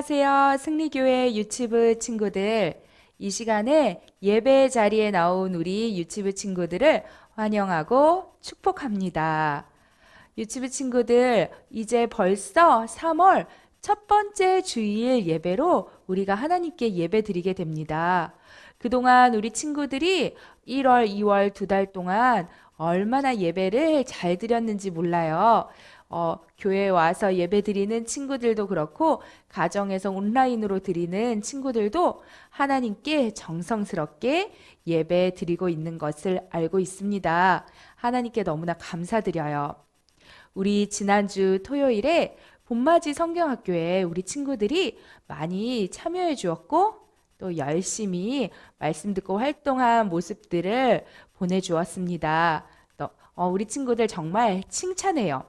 안녕하세요. 승리교회 유치부 친구들. 이 시간에 예배 자리에 나온 우리 유치부 친구들을 환영하고 축복합니다. 유치부 친구들, 이제 벌써 3월 첫 번째 주일 예배로 우리가 하나님께 예배 드리게 됩니다. 그동안 우리 친구들이 1월, 2월 2달 동안 얼마나 예배를 잘 드렸는지 몰라요. 교회에 와서 예배 드리는 친구들도 그렇고 가정에서 온라인으로 드리는 친구들도 하나님께 정성스럽게 예배 드리고 있는 것을 알고 있습니다. 하나님께 너무나 감사드려요. 우리 지난주 토요일에 봄맞이 성경학교에 우리 친구들이 많이 참여해 주었고 또 열심히 말씀 듣고 활동한 모습들을 보내주었습니다. 우리 친구들 정말 칭찬해요.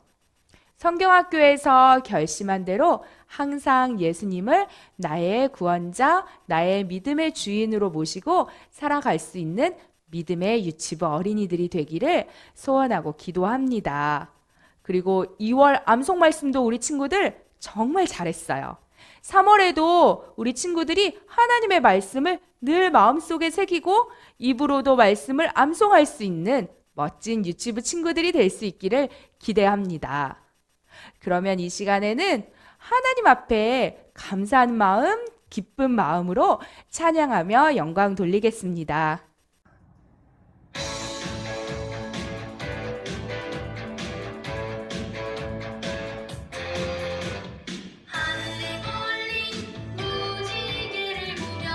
성경학교에서 결심한 대로 항상 예수님을 나의 구원자, 나의 믿음의 주인으로 모시고 살아갈 수 있는 믿음의 유치부 어린이들이 되기를 소원하고 기도합니다. 그리고 2월 암송 말씀도 우리 친구들 정말 잘했어요. 3월에도 우리 친구들이 하나님의 말씀을 늘 마음속에 새기고 입으로도 말씀을 암송할 수 있는 멋진 유치부 친구들이 될 수 있기를 기대합니다. 그러면 이 시간에는 하나님 앞에 감사한 마음, 기쁜 마음으로 찬양하며 영광 돌리겠습니다. 하늘에 걸린 무지개를 보면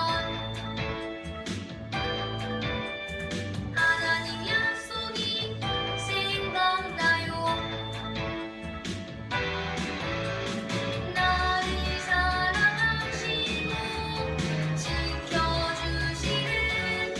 하나님 약속이 생각나요. 나를 사랑하시고 지켜주시는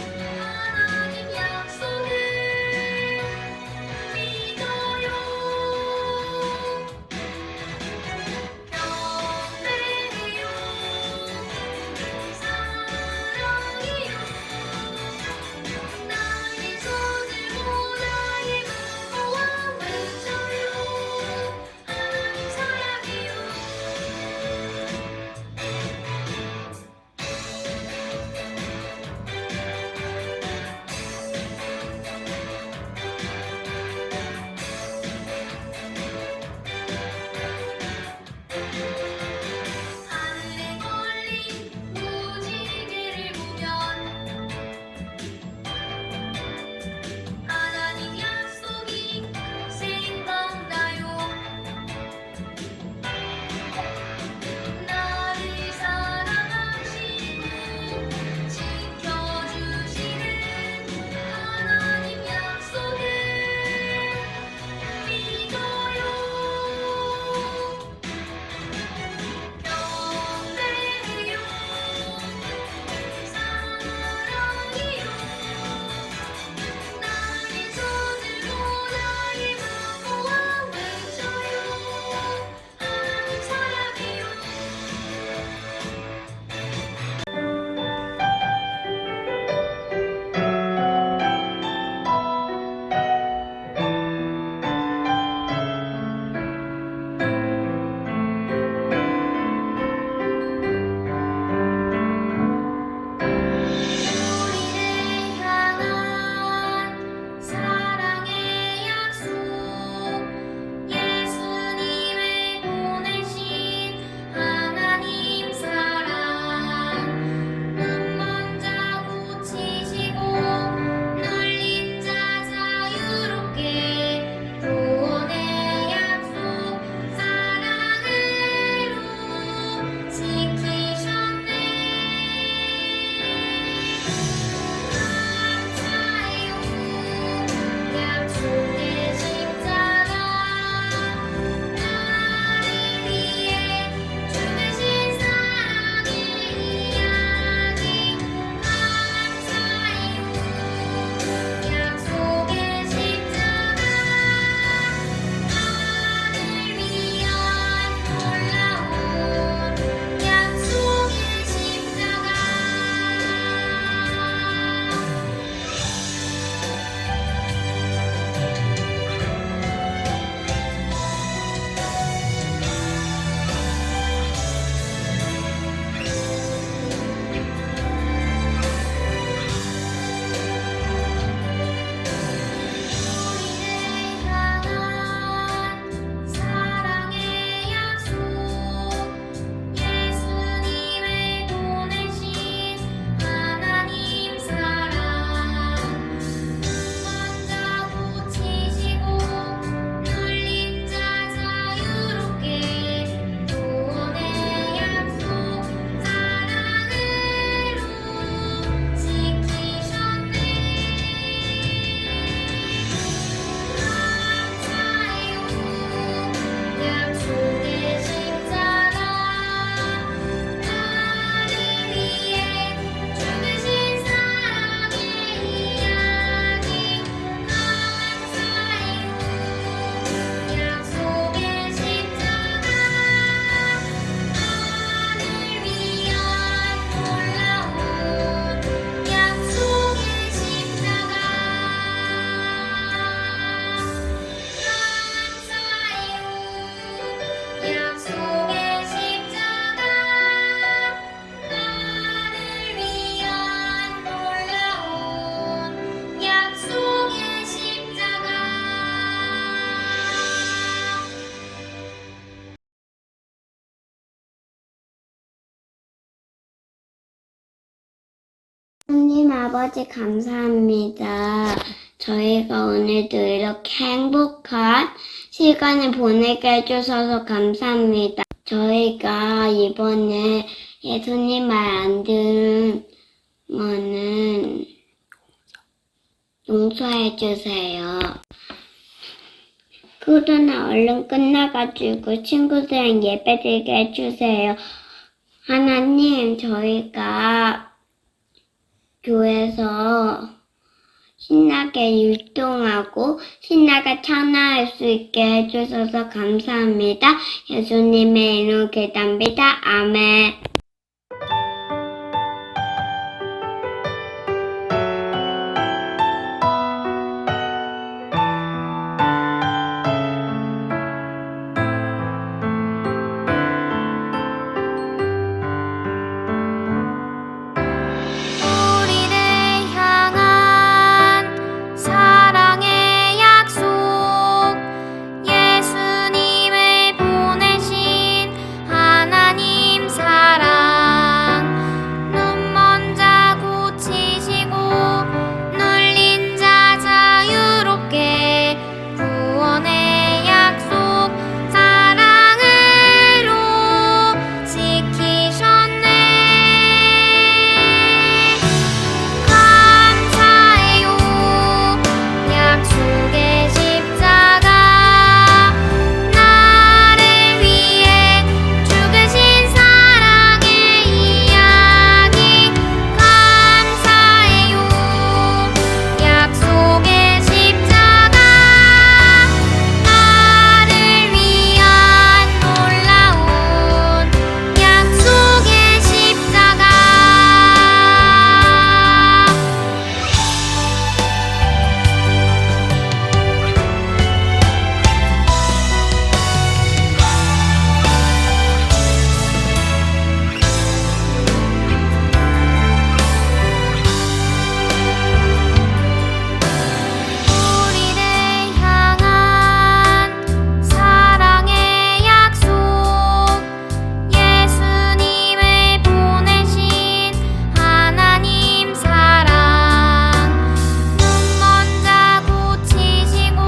아버지 감사합니다. 저희가 오늘도 이렇게 행복한 시간을 보내게 해주셔서 감사합니다. 저희가 이번에 예수님 말 안 들으면은 용서해 주세요. 코로나 얼른 끝나가지고 친구들이랑 예배드리게 해주세요. 하나님, 저희가 교회에서 신나게 율동하고 신나게 찬양할 수 있게 해주셔서 감사합니다. 예수님의 이름으로 기도합니다. 아멘. 우리를 향한 사랑의 약속 예수님을 보내신 하나님 사랑 눈먼 자 고치시고 눌린 자 자유롭게 구원의 약속 사랑으로 지키셨네. 감사해요. 약속의 십자가 나를 위해 죽으신 사랑의 이야기 감사해요. 약속의 십자가 나를 위한 놀라운 약속의 십자가 우리를 향한 사랑의 약속 예수님을 보내신 하나님 사랑 눈먼 자 고치시고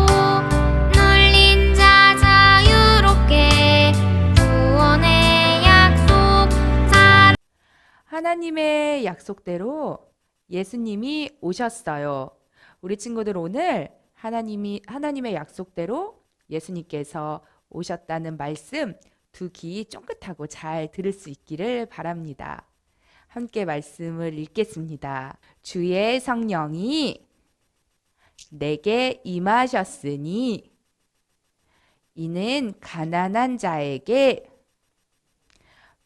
눌린 자 자유롭게 구원의 약속 사랑 하나님의 약속대로 예수님이 오셨어요. 우리 친구들 오늘 하나님의 약속대로 예수님께서 오셨다는 말씀 두 귀 쫑긋하고 잘 들을 수 있기를 바랍니다. 함께 말씀을 읽겠습니다. 주의 성령이 내게 임하셨으니 이는 가난한 자에게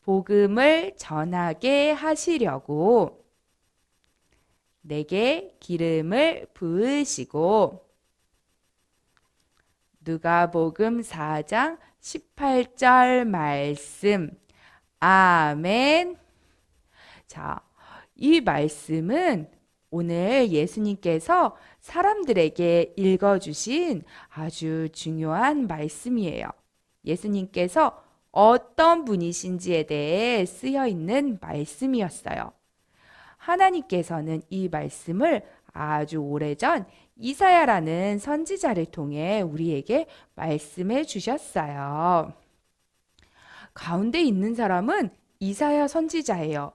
복음을 전하게 하시려고 내게 기름을 부으시고 누가복음 4장 18절 말씀. 아멘. 자, 이 말씀은 오늘 예수님께서 사람들에게 읽어주신 아주 중요한 말씀이에요. 예수님께서 어떤 분이신지에 대해 쓰여 있는 말씀이었어요. 하나님께서는 이 말씀을 아주 오래전 이사야라는 선지자를 통해 우리에게 말씀해 주셨어요. 가운데 있는 사람은 이사야 선지자예요.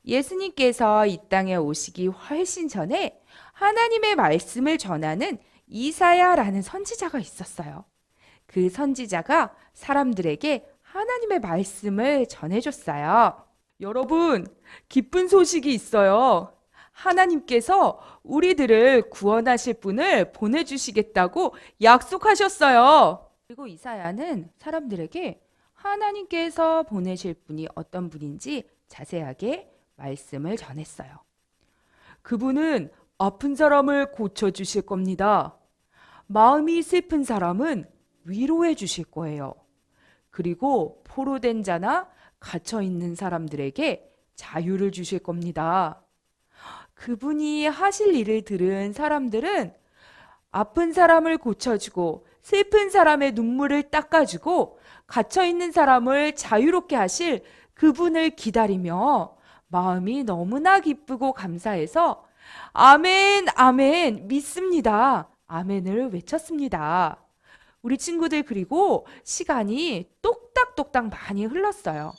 예수님께서 이 땅에 오시기 훨씬 전에 하나님의 말씀을 전하는 이사야라는 선지자가 있었어요. 그 선지자가 사람들에게 하나님의 말씀을 전해줬어요. 여러분, 기쁜 소식이 있어요. 하나님께서 우리들을 구원하실 분을 보내주시겠다고 약속하셨어요. 그리고 이사야는 사람들에게 하나님께서 보내실 분이 어떤 분인지 자세하게 말씀을 전했어요. 그분은 아픈 사람을 고쳐주실 겁니다. 마음이 슬픈 사람은 위로해 주실 거예요. 그리고 포로된 자나 갇혀있는 사람들에게 자유를 주실 겁니다. 그분이 하실 일을 들은 사람들은 아픈 사람을 고쳐주고 슬픈 사람의 눈물을 닦아주고 갇혀있는 사람을 자유롭게 하실 그분을 기다리며 마음이 너무나 기쁘고 감사해서 아멘, 아멘, 믿습니다. 아멘을 외쳤습니다. 우리 친구들 그리고 시간이 똑딱똑딱 많이 흘렀어요.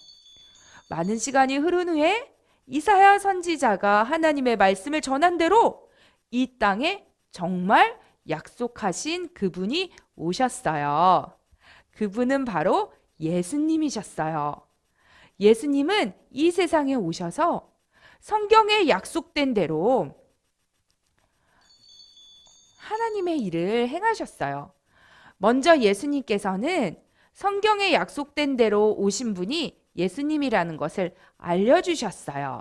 많은 시간이 흐른 후에 이사야 선지자가 하나님의 말씀을 전한 대로 이 땅에 정말 약속하신 그분이 오셨어요. 그분은 바로 예수님이셨어요. 예수님은 이 세상에 오셔서 성경에 약속된 대로 하나님의 일을 행하셨어요. 먼저 예수님께서는 성경에 약속된 대로 오신 분이 예수님이라는 것을 알려주셨어요.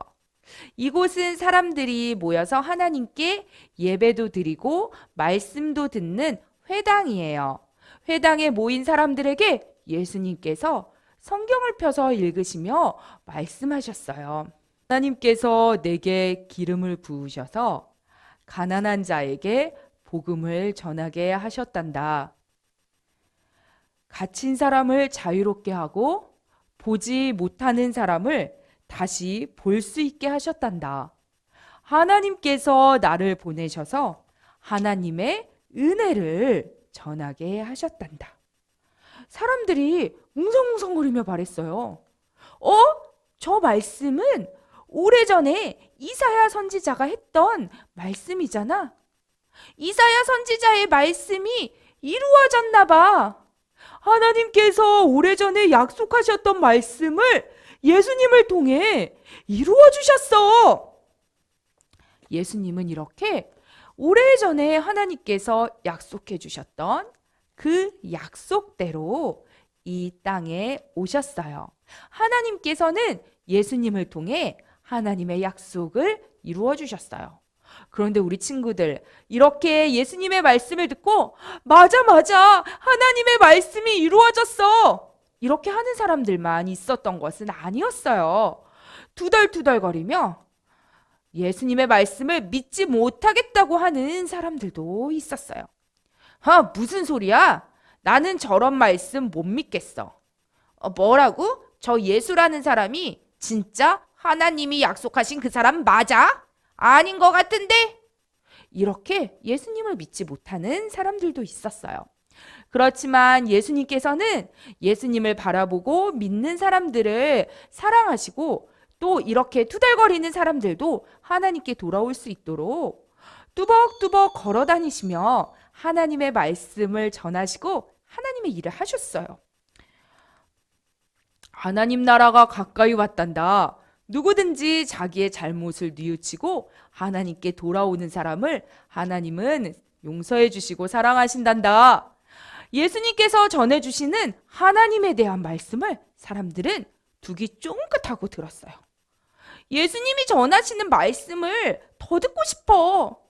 이곳은 사람들이 모여서 하나님께 예배도 드리고 말씀도 듣는 회당이에요. 회당에 모인 사람들에게 예수님께서 성경을 펴서 읽으시며 말씀하셨어요. 하나님께서 내게 기름을 부으셔서 가난한 자에게 복음을 전하게 하셨단다. 갇힌 사람을 자유롭게 하고 보지 못하는 사람을 다시 볼 수 있게 하셨단다. 하나님께서 나를 보내셔서 하나님의 은혜를 전하게 하셨단다. 사람들이 웅성웅성거리며 말했어요. 저 말씀은 오래전에 이사야 선지자가 했던 말씀이잖아. 이사야 선지자의 말씀이 이루어졌나 봐. 하나님께서 오래전에 약속하셨던 말씀을 예수님을 통해 이루어 주셨어. 예수님은 이렇게 오래전에 하나님께서 약속해 주셨던 그 약속대로 이 땅에 오셨어요. 하나님께서는 예수님을 통해 하나님의 약속을 이루어 주셨어요. 그런데 우리 친구들, 이렇게 예수님의 말씀을 듣고 맞아, 하나님의 말씀이 이루어졌어, 이렇게 하는 사람들만 있었던 것은 아니었어요. 투덜투덜거리며 예수님의 말씀을 믿지 못하겠다고 하는 사람들도 있었어요. 무슨 소리야? 나는 저런 말씀 못 믿겠어. 뭐라고? 저 예수라는 사람이 진짜 하나님이 약속하신 그 사람 맞아? 아닌 것 같은데? 이렇게 예수님을 믿지 못하는 사람들도 있었어요. 그렇지만 예수님께서는 예수님을 바라보고 믿는 사람들을 사랑하시고 또 이렇게 투덜거리는 사람들도 하나님께 돌아올 수 있도록 뚜벅뚜벅 걸어 다니시며 하나님의 말씀을 전하시고 하나님의 일을 하셨어요. 하나님 나라가 가까이 왔단다. 누구든지 자기의 잘못을 뉘우치고 하나님께 돌아오는 사람을 하나님은 용서해 주시고 사랑하신단다. 예수님께서 전해주시는 하나님에 대한 말씀을 사람들은 두기 쫑긋하고 들었어요. 예수님이 전하시는 말씀을 더 듣고 싶어.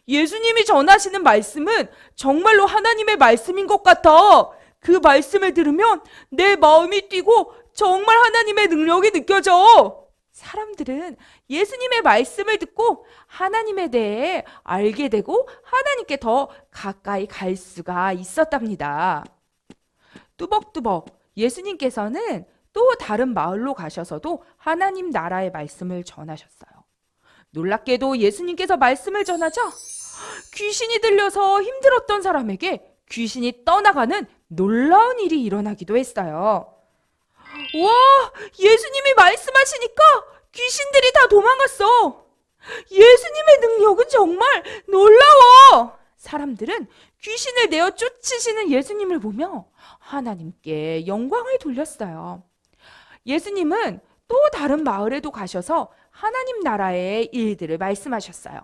예수님이 전하시는 말씀은 정말로 하나님의 말씀인 것 같아. 그 말씀을 들으면 내 마음이 뛰고 정말 하나님의 능력이 느껴져. 사람들은 예수님의 말씀을 듣고 하나님에 대해 알게 되고 하나님께 더 가까이 갈 수가 있었답니다. 뚜벅뚜벅 예수님께서는 또 다른 마을로 가셔서도 하나님 나라의 말씀을 전하셨어요. 놀랍게도 예수님께서 말씀을 전하자 귀신이 들려서 힘들었던 사람에게 귀신이 떠나가는 놀라운 일이 일어나기도 했어요. 와, 예수님이 말씀하시니까 귀신들이 다 도망갔어. 예수님의 능력은 정말 놀라워. 사람들은 귀신을 내어 쫓으시는 예수님을 보며 하나님께 영광을 돌렸어요. 예수님은 또 다른 마을에도 가셔서 하나님 나라의 일들을 말씀하셨어요.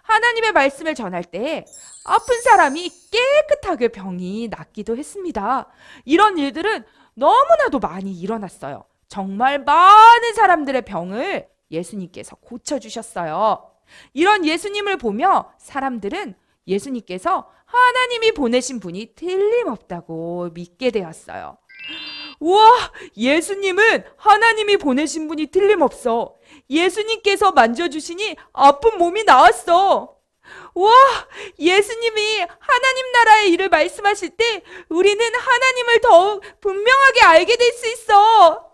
하나님의 말씀을 전할 때 아픈 사람이 깨끗하게 병이 낫기도 했습니다. 이런 일들은 너무나도 많이 일어났어요. 정말 많은 사람들의 병을 예수님께서 고쳐주셨어요. 이런 예수님을 보며 사람들은 예수님께서 하나님이 보내신 분이 틀림없다고 믿게 되었어요. 우와, 예수님은 하나님이 보내신 분이 틀림없어. 예수님께서 만져주시니 아픈 몸이 나았어. 우와, 예수님이 하나님 나라의 일을 말씀하실 때 우리는 하나님을 더욱 분명하게 알게 될 수 있어.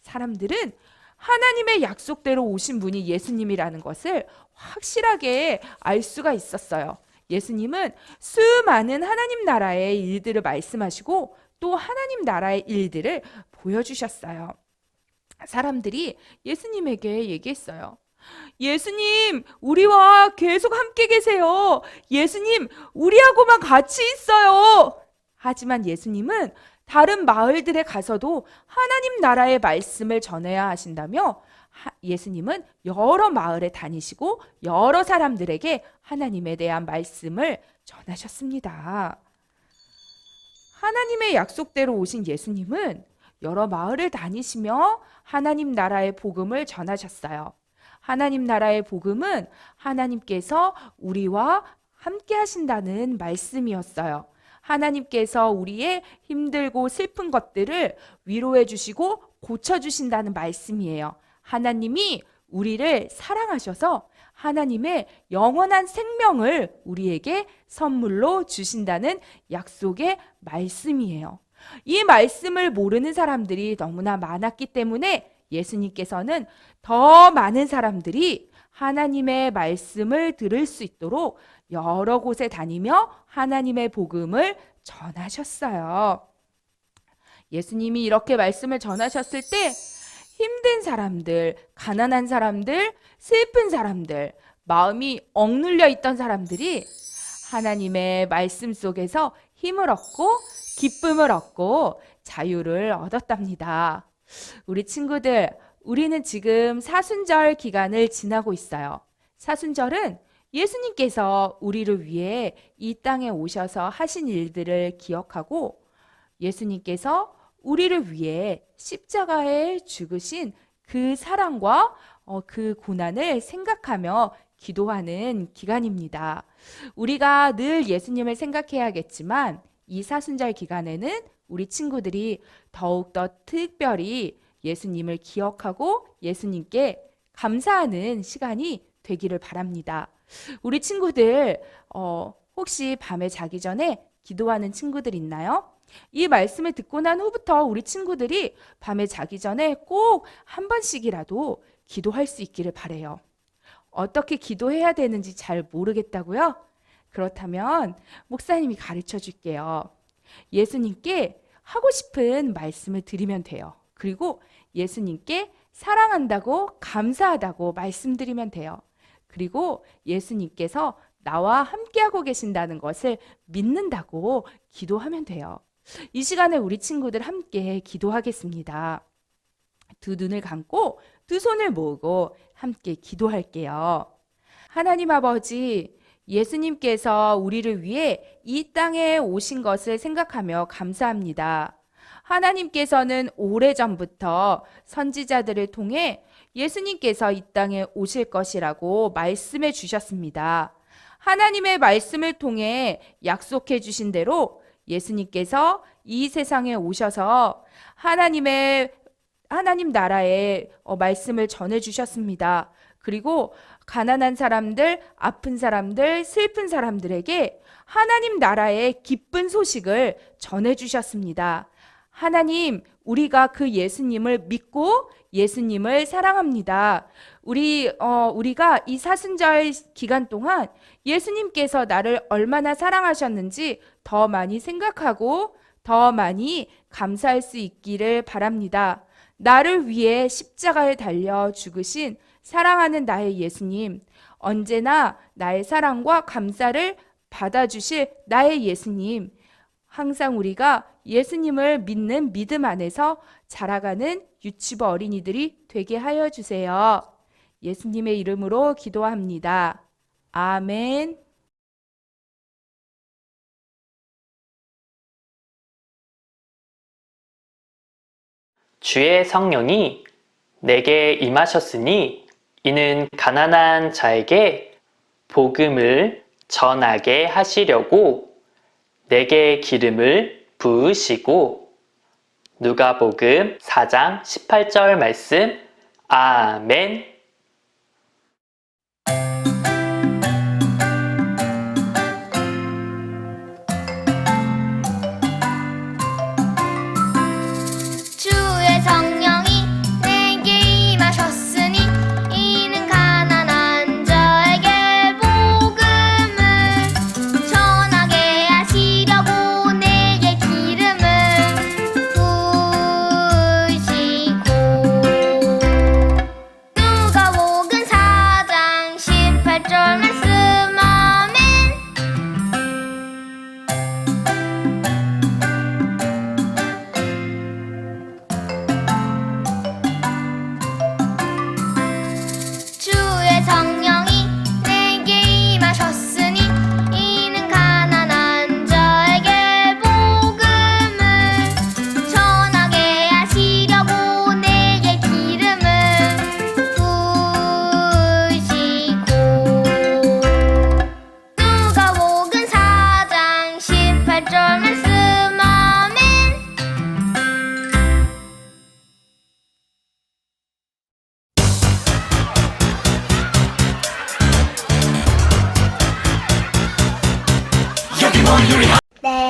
사람들은 하나님의 약속대로 오신 분이 예수님이라는 것을 확실하게 알 수가 있었어요. 예수님은 수많은 하나님 나라의 일들을 말씀하시고 또 하나님 나라의 일들을 보여주셨어요. 사람들이 예수님에게 얘기했어요. 예수님, 우리와 계속 함께 계세요. 예수님, 우리하고만 같이 있어요. 하지만 예수님은 다른 마을들에 가서도 하나님 나라의 말씀을 전해야 하신다며 예수님은 여러 마을에 다니시고 여러 사람들에게 하나님에 대한 말씀을 전하셨습니다. 하나님의 약속대로 오신 예수님은 여러 마을을 다니시며 하나님 나라의 복음을 전하셨어요. 하나님 나라의 복음은 하나님께서 우리와 함께 하신다는 말씀이었어요. 하나님께서 우리의 힘들고 슬픈 것들을 위로해 주시고 고쳐 주신다는 말씀이에요. 하나님이 우리를 사랑하셔서 하나님의 영원한 생명을 우리에게 선물로 주신다는 약속의 말씀이에요. 이 말씀을 모르는 사람들이 너무나 많았기 때문에 예수님께서는 더 많은 사람들이 하나님의 말씀을 들을 수 있도록 여러 곳에 다니며 하나님의 복음을 전하셨어요. 예수님이 이렇게 말씀을 전하셨을 때 힘든 사람들, 가난한 사람들, 슬픈 사람들, 마음이 억눌려 있던 사람들이 하나님의 말씀 속에서 힘을 얻고 기쁨을 얻고 자유를 얻었답니다. 우리 친구들, 우리는 지금 사순절 기간을 지나고 있어요. 사순절은 예수님께서 우리를 위해 이 땅에 오셔서 하신 일들을 기억하고 예수님께서 우리를 위해 십자가에 죽으신 그 사랑과 그 고난을 생각하며 기도하는 기간입니다. 우리가 늘 예수님을 생각해야겠지만 이 사순절 기간에는 우리 친구들이 더욱더 특별히 예수님을 기억하고 예수님께 감사하는 시간이 되기를 바랍니다. 우리 친구들 혹시 밤에 자기 전에 기도하는 친구들 있나요? 이 말씀을 듣고 난 후부터 우리 친구들이 밤에 자기 전에 꼭 한 번씩이라도 기도할 수 있기를 바라요. 어떻게 기도해야 되는지 잘 모르겠다고요? 그렇다면 목사님이 가르쳐 줄게요. 예수님께 하고 싶은 말씀을 드리면 돼요. 그리고 예수님께 사랑한다고 감사하다고 말씀드리면 돼요. 그리고 예수님께서 나와 함께하고 계신다는 것을 믿는다고 기도하면 돼요. 이 시간에 우리 친구들 함께 기도하겠습니다. 두 눈을 감고 두 손을 모으고 함께 기도할게요. 하나님 아버지, 예수님께서 우리를 위해 이 땅에 오신 것을 생각하며 감사합니다. 하나님께서는 오래전부터 선지자들을 통해 예수님께서 이 땅에 오실 것이라고 말씀해 주셨습니다. 하나님의 말씀을 통해 약속해 주신 대로 예수님께서 이 세상에 오셔서 하나님 나라의 말씀을 전해 주셨습니다. 그리고 가난한 사람들, 아픈 사람들, 슬픈 사람들에게 하나님 나라의 기쁜 소식을 전해 주셨습니다. 하나님, 우리가 그 예수님을 믿고 예수님을 사랑합니다. 우리가 이 사순절 기간 동안 예수님께서 나를 얼마나 사랑하셨는지 더 많이 생각하고 더 많이 감사할 수 있기를 바랍니다. 나를 위해 십자가에 달려 죽으신 사랑하는 나의 예수님, 언제나 나의 사랑과 감사를 받아주실 나의 예수님, 항상 우리가 예수님을 믿는 믿음 안에서 자라가는 유치부 어린이들이 되게 하여 주세요. 예수님의 이름으로 기도합니다. 아멘. 주의 성령이 내게 임하셨으니 이는 가난한 자에게 복음을 전하게 하시려고 내게 기름을 부으시고. 누가복음 4장 18절 말씀. 아멘. 주의 성령이 내게 임하셨으니 이는 가난한 자에게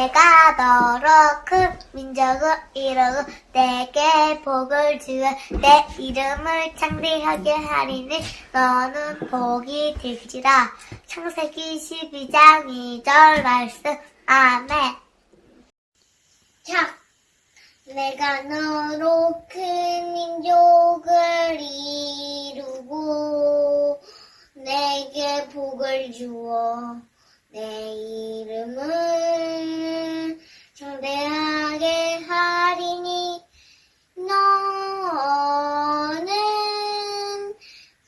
내가 너로 큰 민족을 이루고 내게 복을 주어 내 이름을 창대하게 하리니 너는 복이 될지라. 창세기 12장 2절 말씀. 아멘. 자, 내가 너로 큰 민족을 이루고 내게 복을 주어 내 이름을 창대하게 하리니 너는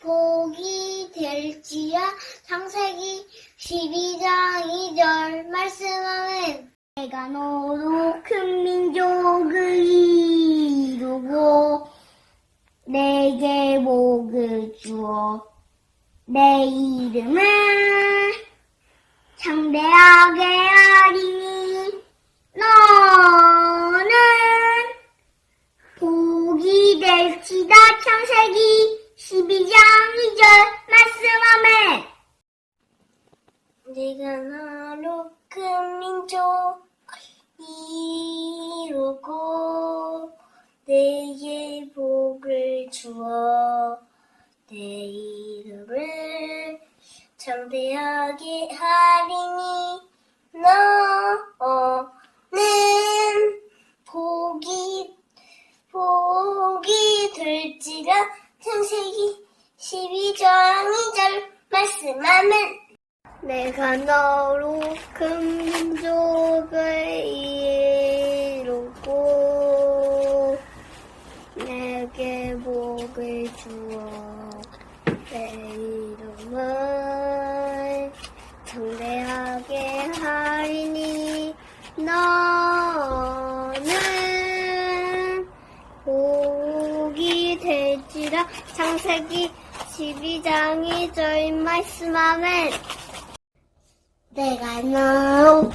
복이 될지라. 창세기 12장 2절 말씀하면 내가 너로 큰 민족을 이루고 내게 복을 주어 내 이름을 창대하게 하리니 너는 복이 될지다. 창세기 12장 2절 말씀하면 내가 너로 큰 민족 이루고 내게 복을 주어 내 이름을 창대하게 하리니 너는 복이 될지라. 창세기 12장 2절 말씀하면 내가 너로 큰 민족을 이루고 내게 복을 주어 내 이름을 창대하게 하리니 너는 복이 될지라. 창세기 12장 2절 말씀하면 내가 너로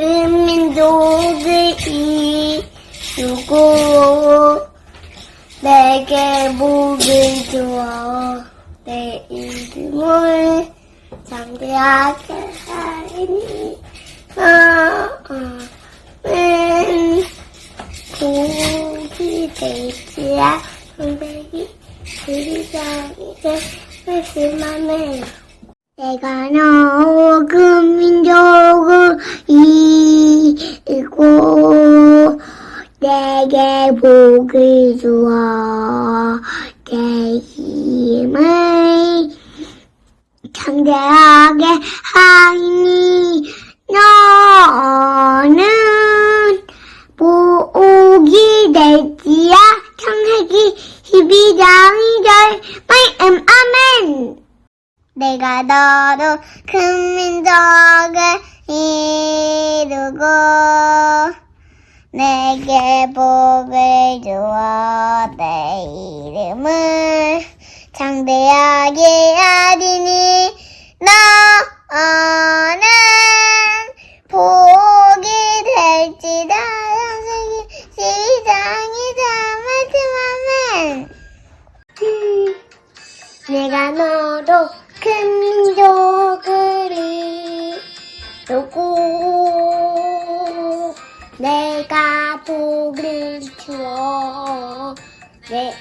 큰 민족을 이루고 내게 복을 주어 내 이름을 창대하게 하리니 너는 복이 될지라. 창세기 12장 2절 말씀하면 내가 너로 큰 민족을 이루고 내게 복을 주어 내 힘을 창대하게 하니 너는 복이 될지야. 창세기 12장 2절 아멘. 내가 너로 큰 민족을 이루고 내게 복을 주어 내 이름을 창대하게 하리니 너는 복이 될지라. 창세기 12장 2절 말씀하면 내가 너로 큰 민족을 이루고 내가 복을 주어 내